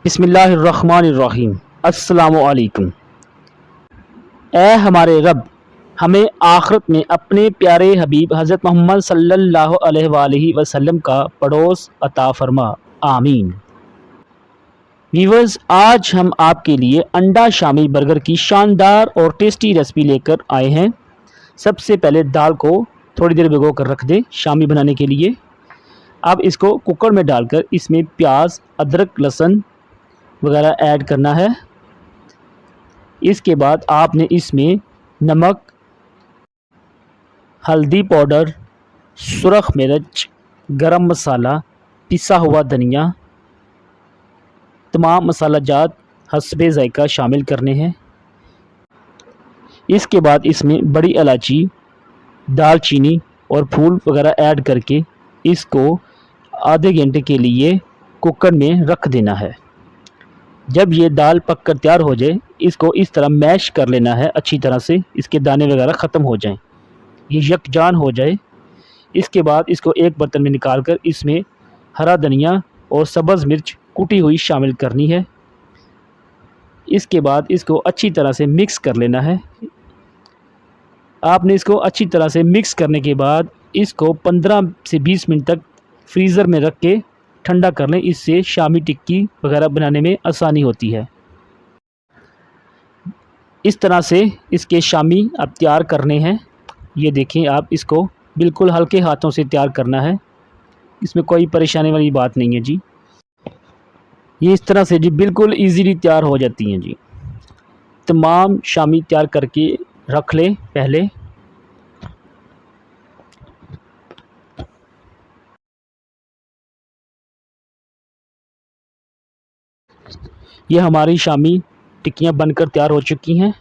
बिस्मिल्लाहिर्रहमानिर्रहीम। अस्सलामुअलैकुम। ए हमारे रब, हमें आखिरत में अपने प्यारे हबीब हज़रत मोहम्मद सल्लल्लाहु अलैहि वसल्लम का पड़ोस अता फरमा, आमीन। व्यूअर्स, आज हम आपके लिए अंडा शामी बर्गर की शानदार और टेस्टी रेसिपी लेकर आए हैं। सबसे पहले दाल को थोड़ी देर भिगो कर रख दें शामी बनाने के लिए। अब इसको कुकर में डालकर इसमें प्याज, अदरक, लहसुन वगैरह ऐड करना है। इसके बाद आपने इसमें नमक, हल्दी पाउडर, सुरख मिर्च, गरम मसाला, पिसा हुआ धनिया, तमाम मसाला जात हस्बे ज़ायका शामिल करने हैं। इसके बाद इसमें बड़ी इलायची, दालचीनी और फूल वगैरह ऐड करके इसको आधे घंटे के लिए कुकर में रख देना है। जब ये दाल पककर तैयार हो जाए, इसको इस तरह मैश कर लेना है अच्छी तरह से, इसके दाने वगैरह ख़त्म हो जाएं, ये यकजान हो जाए। इसके बाद इसको एक बर्तन में निकाल कर इसमें हरा धनिया और सब्ज़ मिर्च कुटी हुई शामिल करनी है। इसके बाद इसको अच्छी तरह से मिक्स कर लेना है। आपने इसको अच्छी तरह से मिक्स करने के बाद इसको 15 से 20 मिनट तक फ्रीज़र में रख के ठंडा कर लें। इससे शामी टिक्की वगैरह बनाने में आसानी होती है। इस तरह से इसके शामी अब तैयार करने हैं। ये देखें, आप इसको बिल्कुल हल्के हाथों से तैयार करना है, इसमें कोई परेशानी वाली बात नहीं है जी। ये इस तरह से जी बिल्कुल इजीली तैयार हो जाती हैं जी। तमाम शामी तैयार करके रख लें पहले। ये हमारी शामी टिक्कियाँ बनकर तैयार हो चुकी हैं।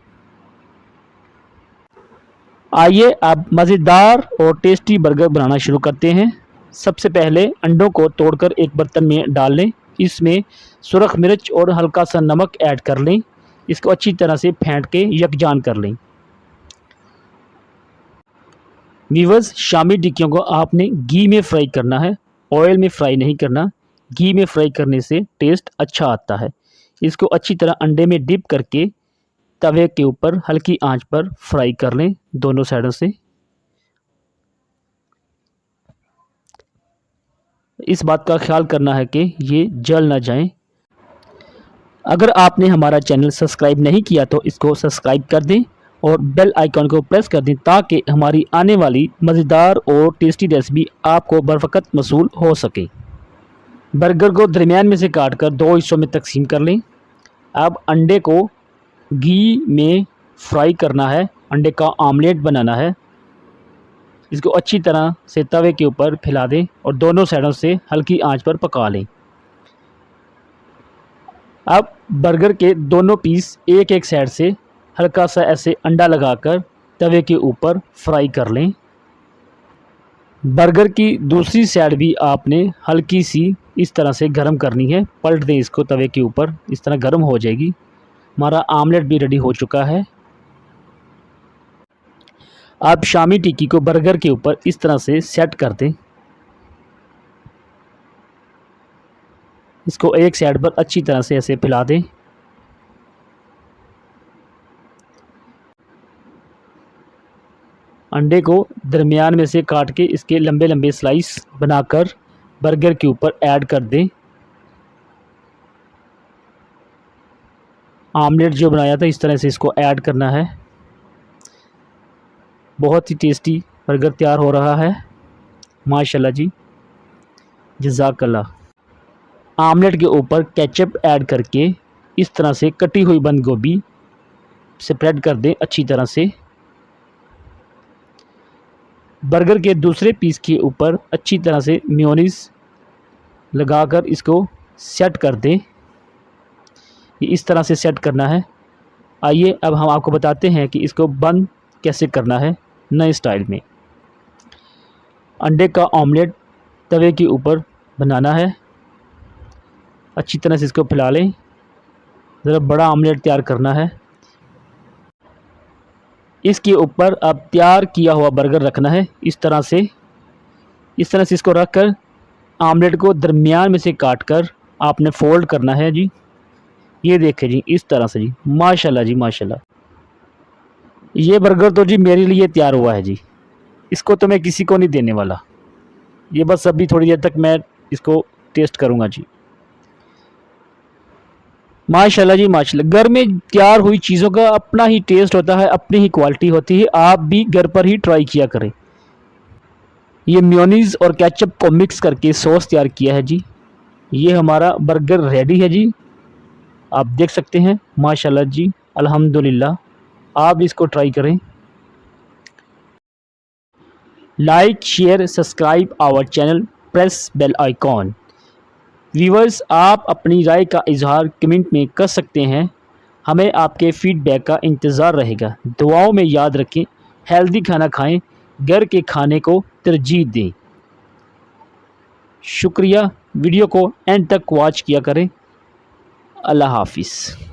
आइए अब मज़ेदार और टेस्टी बर्गर बनाना शुरू करते हैं। सबसे पहले अंडों को तोड़कर एक बर्तन में डाल लें। इसमें सुरख मिर्च और हल्का सा नमक ऐड कर लें। इसको अच्छी तरह से फेंट के यकजान कर लें। व्यूअर्स, शामी टिक्कियों को आपने घी में फ्राई करना है, ऑयल में फ्राई नहीं करना। घी में फ्राई करने से टेस्ट अच्छा आता है। इसको अच्छी तरह अंडे में डिप करके तवे के ऊपर हल्की आंच पर फ्राई कर लें दोनों साइडों से। इस बात का ख्याल करना है कि ये जल ना जाएं। अगर आपने हमारा चैनल सब्सक्राइब नहीं किया तो इसको सब्सक्राइब कर दें और बेल आइकन को प्रेस कर दें ताकि हमारी आने वाली मज़ेदार और टेस्टी रेसिपी आपको बरवक़्त मौसूल हो सके। बर्गर को दरमियान में से काट कर 2 हिस्सों में तकसीम कर लें। अब अंडे को घी में फ्राई करना है, अंडे का आमलेट बनाना है। इसको अच्छी तरह से तवे के ऊपर फैला दें और दोनों साइडों से हल्की आंच पर पका लें। अब बर्गर के दोनों पीस एक एक साइड से हल्का सा ऐसे अंडा लगाकर तवे के ऊपर फ्राई कर लें। बर्गर की दूसरी साइड भी आपने हल्की सी इस तरह से गर्म करनी है। पलट दें इसको तवे के ऊपर, इस तरह गर्म हो जाएगी। हमारा आमलेट भी रेडी हो चुका है। आप शामी टिक्की को बर्गर के ऊपर इस तरह से सेट कर दें। इसको एक साइड पर अच्छी तरह से ऐसे फैला दें। अंडे को दरमियान में से काट के इसके लंबे लंबे स्लाइस बनाकर बर्गर के ऊपर ऐड कर दें। आमलेट जो बनाया था इस तरह से इसको ऐड करना है। बहुत ही टेस्टी बर्गर तैयार हो रहा है माशाल्लाह जी, जज़ाकल्लाह। आमलेट के ऊपर केचप ऐड करके इस तरह से कटी हुई बंद गोभी स्प्रेड कर दें अच्छी तरह से। बर्गर के दूसरे पीस के ऊपर अच्छी तरह से मेयोनीज़ लगाकर इसको सेट कर दें। ये इस तरह से सेट करना है। आइए अब हम आपको बताते हैं कि इसको बंद कैसे करना है नए स्टाइल में। अंडे का ऑमलेट तवे के ऊपर बनाना है। अच्छी तरह से इसको फैला लें। ज़रा बड़ा ऑमलेट तैयार करना है। इसके ऊपर अब तैयार किया हुआ बर्गर रखना है। इस तरह से इसको रख कर आमलेट को दरमियान में से काट कर आपने फोल्ड करना है जी। ये देखें जी, इस तरह से जी, माशाल्लाह जी माशाल्लाह। ये बर्गर तो जी मेरे लिए तैयार हुआ है जी, इसको तो मैं किसी को नहीं देने वाला। ये बस अभी थोड़ी देर तक मैं इसको टेस्ट करूँगा जी। माशाल्लाह जी माशाल्लाह। घर में तैयार हुई चीज़ों का अपना ही टेस्ट होता है, अपनी ही क्वालिटी होती है। आप भी घर पर ही ट्राई किया करें। ये मेयोनीज़ और केचप को मिक्स करके सॉस तैयार किया है जी। ये हमारा बर्गर रेडी है जी, आप देख सकते हैं। माशाल्लाह जी, अल्हम्दुलिल्लाह। आप भी इसको ट्राई करें। Like share subscribe our channel, press bell icon. Viewers, आप अपनी राय का इजहार कमेंट में कर सकते हैं। हमें आपके फीडबैक का इंतज़ार रहेगा। दुआओं में याद रखें, हेल्दी खाना खाएं, घर के खाने को तरजीह दें। शुक्रिया, वीडियो को एंड तक वॉच किया करें। अल्लाह हाफिज़।